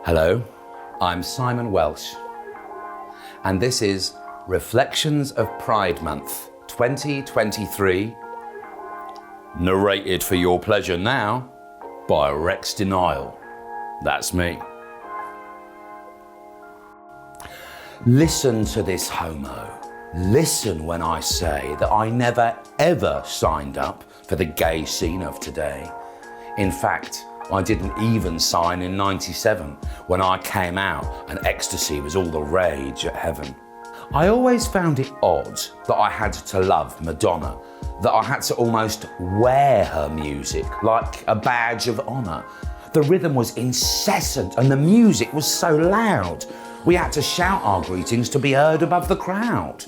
Hello, I'm Simon Welsh, and this is Reflections of Pride Month 2023, narrated for your pleasure now by Rex Denial. That's me. Listen to this homo. Listen when I say that I never ever signed up for the gay scene of today. In fact, I didn't even sign in '97 when I came out and ecstasy was all the rage at heaven. I always found it odd that I had to love Madonna, that I had to almost wear her music like a badge of honour. The rhythm was incessant and the music was so loud. We had to shout our greetings to be heard above the crowd.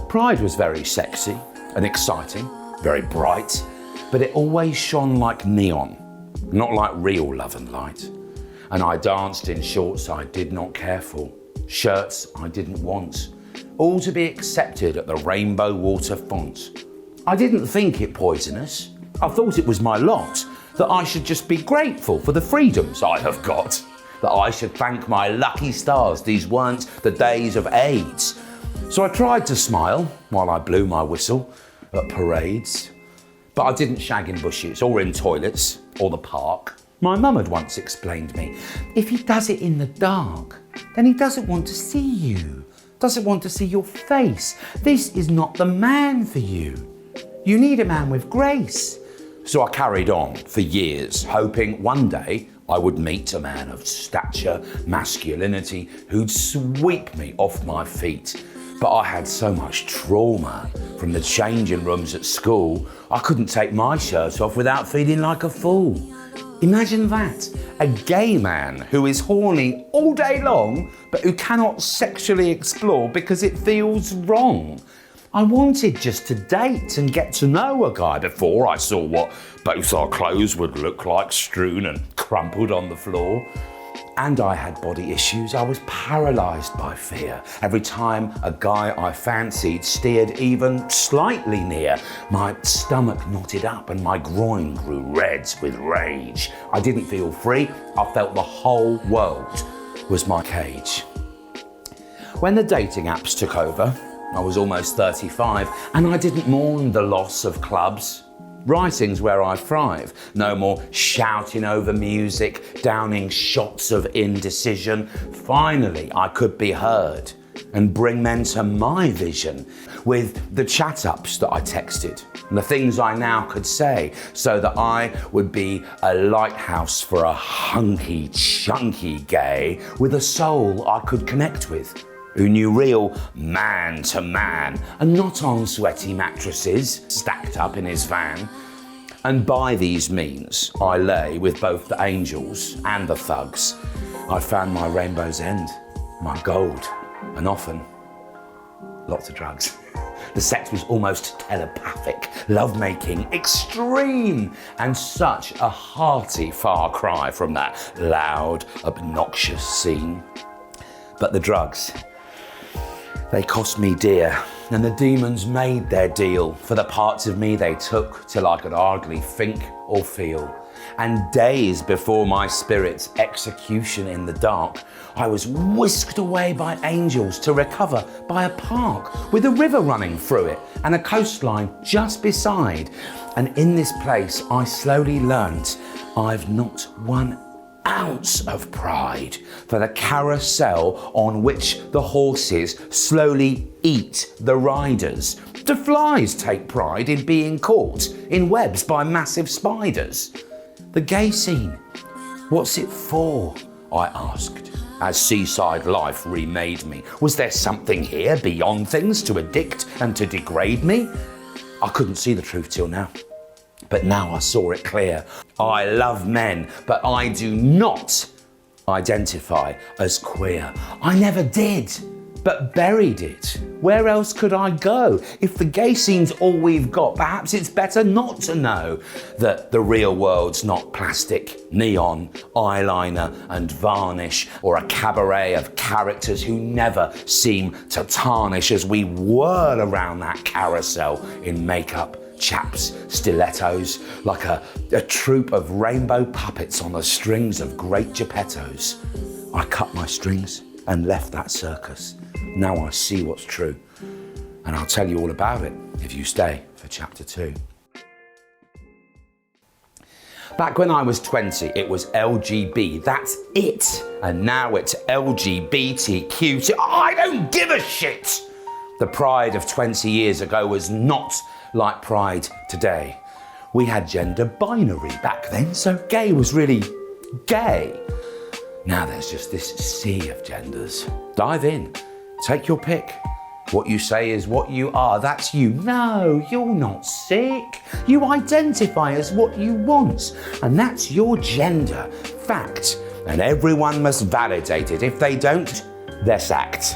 Pride was very sexy and exciting, very bright, but it always shone like neon, not like real love and light. And I danced in shorts I did not care for, shirts I didn't want, all to be accepted at the rainbow water font. I didn't think it poisonous. I thought it was my lot, that I should just be grateful for the freedoms I have got, that I should thank my lucky stars these weren't the days of AIDS. So I tried to smile while I blew my whistle at parades, but I didn't shag in bushes or in toilets or the park. My mum had once explained me, if he does it in the dark, then he doesn't want to see you, doesn't want to see your face. This is not the man for you. You need a man with grace. So I carried on for years, hoping one day I would meet a man of stature, masculinity, who'd sweep me off my feet. But I had so much trauma from the changing rooms at school, I couldn't take my shirt off without feeling like a fool. Imagine that, a gay man who is horny all day long, but who cannot sexually explore because it feels wrong. I wanted just to date and get to know a guy before I saw what both our clothes would look like strewn and crumpled on the floor. And I had body issues. I was paralysed by fear. Every time a guy I fancied steered even slightly near, my stomach knotted up and my groin grew red with rage. I didn't feel free. I felt the whole world was my cage. When the dating apps took over, I was almost 35 and I didn't mourn the loss of clubs. Writing's where I thrive. No more shouting over music, downing shots of indecision. Finally, I could be heard and bring men to my vision with the chat-ups that I texted and the things I now could say so that I would be a lighthouse for a hunky, chunky gay with a soul I could connect with, who knew real man to man and not on sweaty mattresses stacked up in his van. And by these means, I lay with both the angels and the thugs. I found my rainbow's end, my gold, and often lots of drugs. The sex was almost telepathic, lovemaking, extreme, and such a hearty far cry from that loud, obnoxious scene. But the drugs, they cost me dear, and the demons made their deal for the parts of me they took till I could hardly think or feel. And days before my spirit's execution in the dark, I was whisked away by angels to recover by a park with a river running through it and a coastline just beside. And in this place I slowly learnt I've not one ounce of pride for the carousel on which the horses slowly eat the riders. Do flies take pride in being caught in webs by massive spiders? The gay scene, what's it for? I asked, as seaside life remade me. Was there something here beyond things to addict and to degrade me? I couldn't see the truth till now. But now I saw it clear. I love men, but I do not identify as queer. I never did, but buried it. Where else could I go? If the gay scene's all we've got, perhaps it's better not to know that the real world's not plastic, neon, eyeliner and varnish, or a cabaret of characters who never seem to tarnish as we whirl around that carousel in makeup, chaps, stilettos, like a troupe of rainbow puppets on the strings of great Geppettos. I cut my strings and left that circus. Now I see what's true. And I'll tell you all about it if you stay for chapter 2. Back when I was 20, it was LGB, that's it. And now it's LGBTQ. I don't give a shit. The pride of 20 years ago was not like pride today. We had gender binary back then, so gay was really gay. Now there's just this sea of genders. Dive in, take your pick. What you say is what you are, that's you. No, you're not sick. You identify as what you want, and that's your gender. Fact. And everyone must validate it. If they don't, they're sacked.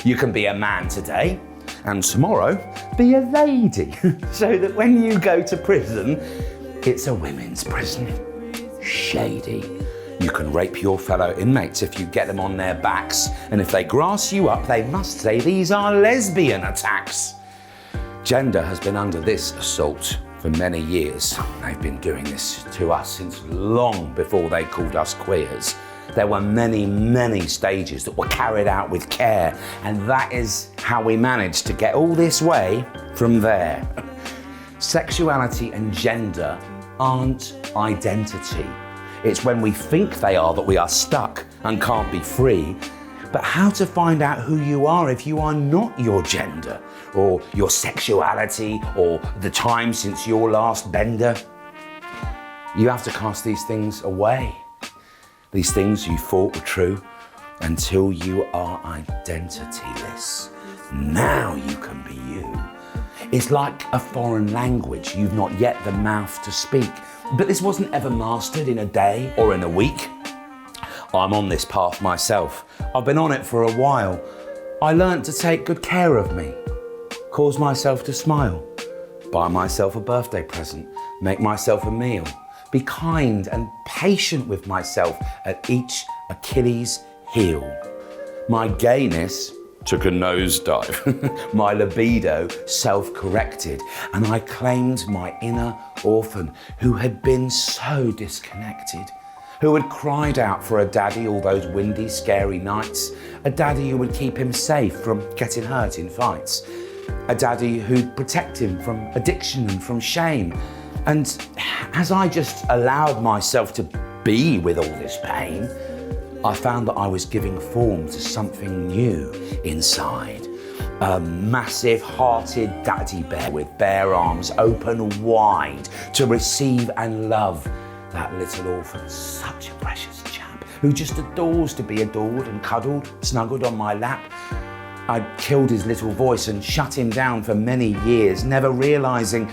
You can be a man today, and tomorrow be a lady, so that when you go to prison, it's a women's prison. Shady. You can rape your fellow inmates if you get them on their backs, and if they grass you up, they must say these are lesbian attacks. Gender has been under this assault for many years. They've been doing this to us since long before they called us queers. There were many, many stages that were carried out with care, and that is how we managed to get all this way from there. Sexuality and gender aren't identity. It's when we think they are that we are stuck and can't be free. But how to find out who you are if you are not your gender, or your sexuality, or the time since your last bender? You have to cast these things away. These things you thought were true until you are identityless. Now you can be you. It's like a foreign language you've not yet the mouth to speak. But this wasn't ever mastered in a day or in a week. I'm on this path myself. I've been on it for a while. I learnt to take good care of me, cause myself to smile, buy myself a birthday present, make myself a meal, be kind and patient with myself at each Achilles heel. My gayness took a nosedive. My libido self-corrected, and I claimed my inner orphan who had been so disconnected, who had cried out for a daddy all those windy, scary nights, a daddy who would keep him safe from getting hurt in fights, a daddy who'd protect him from addiction and from shame. And as I just allowed myself to be with all this pain, I found that I was giving form to something new inside. A massive hearted daddy bear with bare arms open wide to receive and love that little orphan. Such a precious chap who just adores to be adored and cuddled, snuggled on my lap. I'd killed his little voice and shut him down for many years, never realizing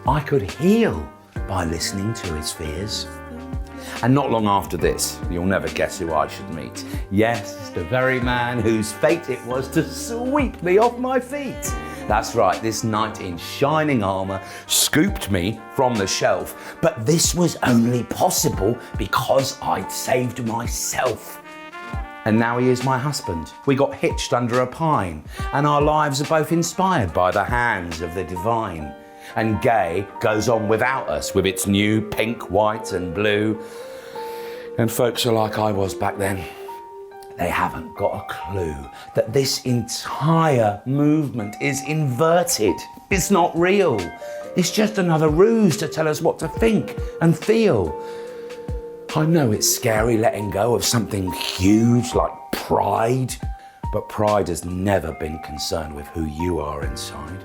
I could heal by listening to his fears. And not long after this, you'll never guess who I should meet. Yes, the very man whose fate it was to sweep me off my feet. That's right, this knight in shining armour scooped me from the shelf. But this was only possible because I'd saved myself. And now he is my husband. We got hitched under a pine, and our lives are both inspired by the hands of the divine. And gay goes on without us with its new pink, white and blue. And folks are like I was back then. They haven't got a clue that this entire movement is inverted. It's not real. It's just another ruse to tell us what to think and feel. I know it's scary letting go of something huge like pride, but pride has never been concerned with who you are inside.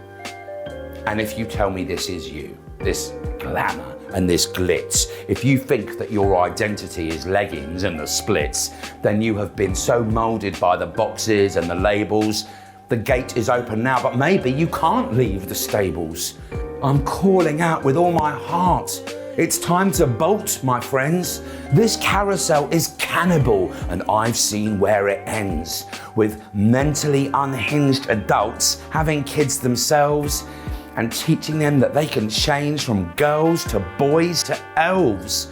And if you tell me this is you, this glamour and this glitz, if you think that your identity is leggings and the splits, then you have been so moulded by the boxes and the labels. The gate is open now, but maybe you can't leave the stables. I'm calling out with all my heart. It's time to bolt, my friends. This carousel is cannibal, and I've seen where it ends, with mentally unhinged adults having kids themselves and teaching them that they can change from girls to boys to elves.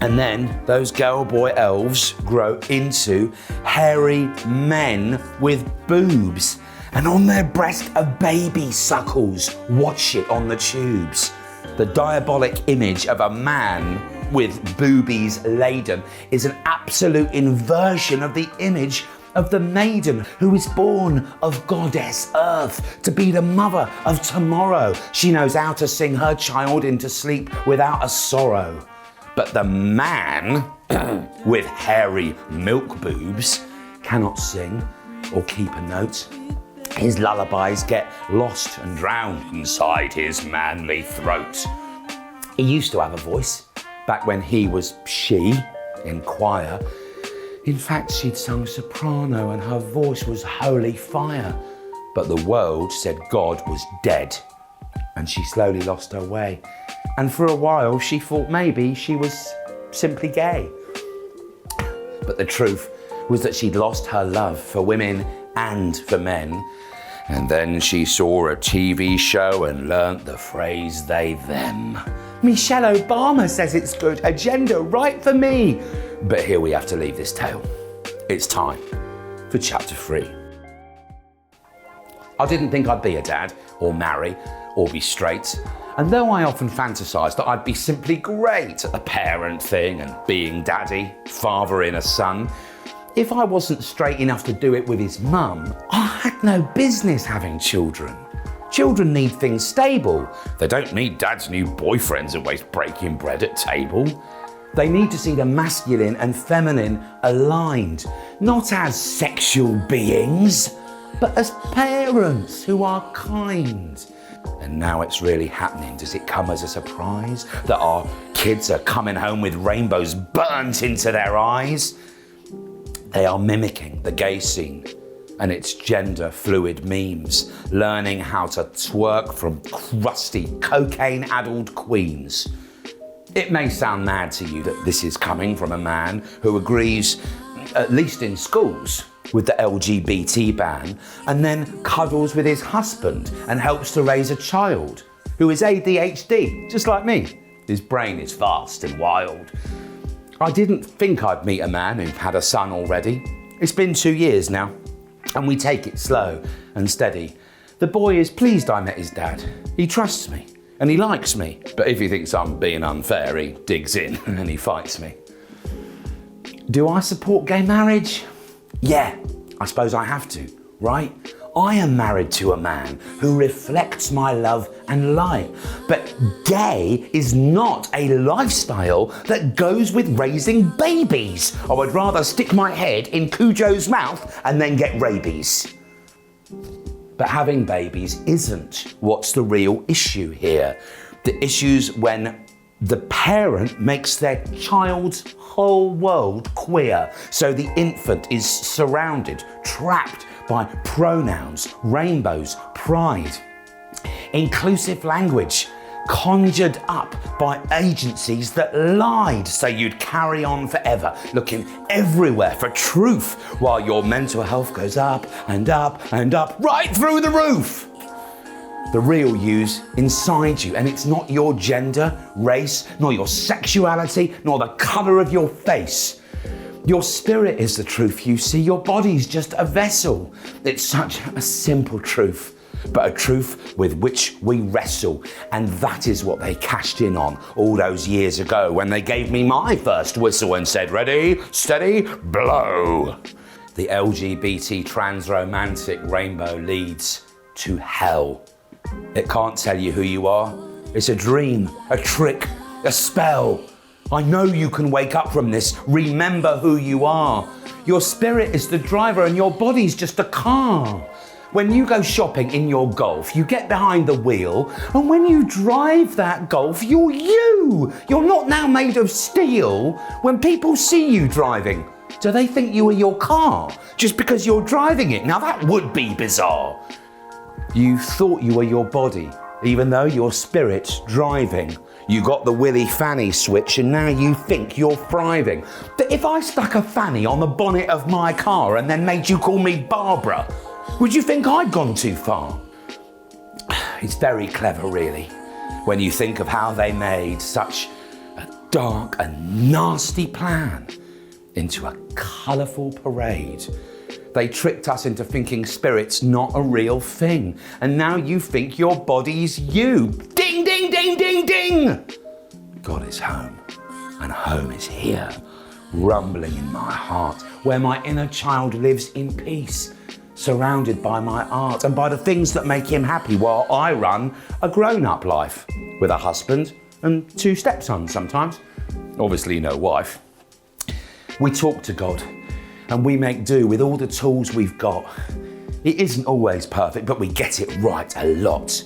And then those girl-boy elves grow into hairy men with boobs, and on their breast a baby suckles. Watch it on the tubes. The diabolic image of a man with boobies laden is an absolute inversion of the image of the maiden who is born of goddess Earth to be the mother of tomorrow. She knows how to sing her child into sleep without a sorrow. But the man with hairy milk boobs cannot sing or keep a note. His lullabies get lost and drowned inside his manly throat. He used to have a voice back when he was she in choir. In fact, she'd sung soprano and her voice was holy fire. But the world said God was dead and she slowly lost her way. And for a while she thought maybe she was simply gay. But the truth was that she'd lost her love for women and for men. And then she saw a TV show and learnt the phrase they, them. Michelle Obama says it's good, a gender right for me. But here we have to leave this tale. It's time for chapter 3. I didn't think I'd be a dad, or marry, or be straight. And though I often fantasised that I'd be simply great at the parent thing and being daddy, fathering a son, if I wasn't straight enough to do it with his mum, I had no business having children. Children need things stable. They don't need dad's new boyfriends always breaking bread at table. They need to see the masculine and feminine aligned, not as sexual beings, but as parents who are kind. And now it's really happening. Does it come as a surprise that our kids are coming home with rainbows burnt into their eyes? They are mimicking the gay scene and its gender fluid memes, learning how to twerk from crusty cocaine-addled queens. It may sound mad to you that this is coming from a man who agrees, at least in schools, with the LGBT ban, and then cuddles with his husband and helps to raise a child who is ADHD, just like me. His brain is vast and wild. I didn't think I'd meet a man who had a son already. It's been 2 years now, and we take it slow and steady. The boy is pleased I met his dad. He trusts me, and he likes me. But if he thinks I'm being unfair, he digs in and he fights me. Do I support gay marriage? Yeah, I suppose I have to, right? I am married to a man who reflects my love and light. But gay is not a lifestyle that goes with raising babies. I would rather stick my head in Cujo's mouth and then get rabies. But having babies isn't what's the real issue here. The issue's when the parent makes their child's whole world queer. So the infant is surrounded, trapped by pronouns, rainbows, pride. Inclusive language conjured up by agencies that lied so you'd carry on forever, looking everywhere for truth while your mental health goes up and up and up, right through the roof. The real you's inside you, and it's not your gender, race, nor your sexuality, nor the colour of your face. Your spirit is the truth, you see. Your body's just a vessel. It's such a simple truth, but a truth with which we wrestle. And that is what they cashed in on all those years ago when they gave me my first whistle and said, ready, steady, blow. The LGBT trans romantic rainbow leads to hell. It can't tell you who you are. It's a dream, a trick, a spell. I know you can wake up from this. Remember who you are. Your spirit is the driver and your body's just a car. When you go shopping in your Golf, you get behind the wheel, and when you drive that Golf, you're you. You're not now made of steel. When people see you driving, do they think you are your car just because you're driving it? Now that would be bizarre. You thought you were your body, even though your spirit's driving. You got the Willy Fanny switch and now you think you're thriving. But if I stuck a fanny on the bonnet of my car and then made you call me Barbara, would you think I'd gone too far? It's very clever, really, when you think of how they made such a dark and nasty plan into a colourful parade. They tricked us into thinking spirit's not a real thing. And now you think your body's you. Ding, ding, ding, ding, ding! God is home. And home is here, rumbling in my heart, where my inner child lives in peace, surrounded by my art and by the things that make him happy, while I run a grown-up life with a husband and 2 stepsons sometimes. Obviously no wife. We talk to God and we make do with all the tools we've got. It isn't always perfect, but we get it right a lot.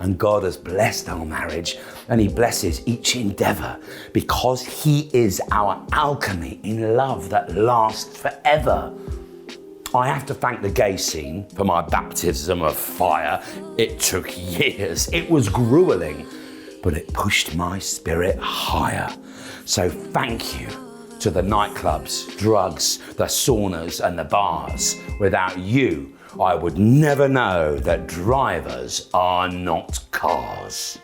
And God has blessed our marriage, and he blesses each endeavour because he is our alchemy in love that lasts forever. I have to thank the gay scene for my baptism of fire. It took years, it was gruelling, but it pushed my spirit higher. So thank you to the nightclubs, drugs, the saunas and the bars. Without you, I would never know that drivers are not cars.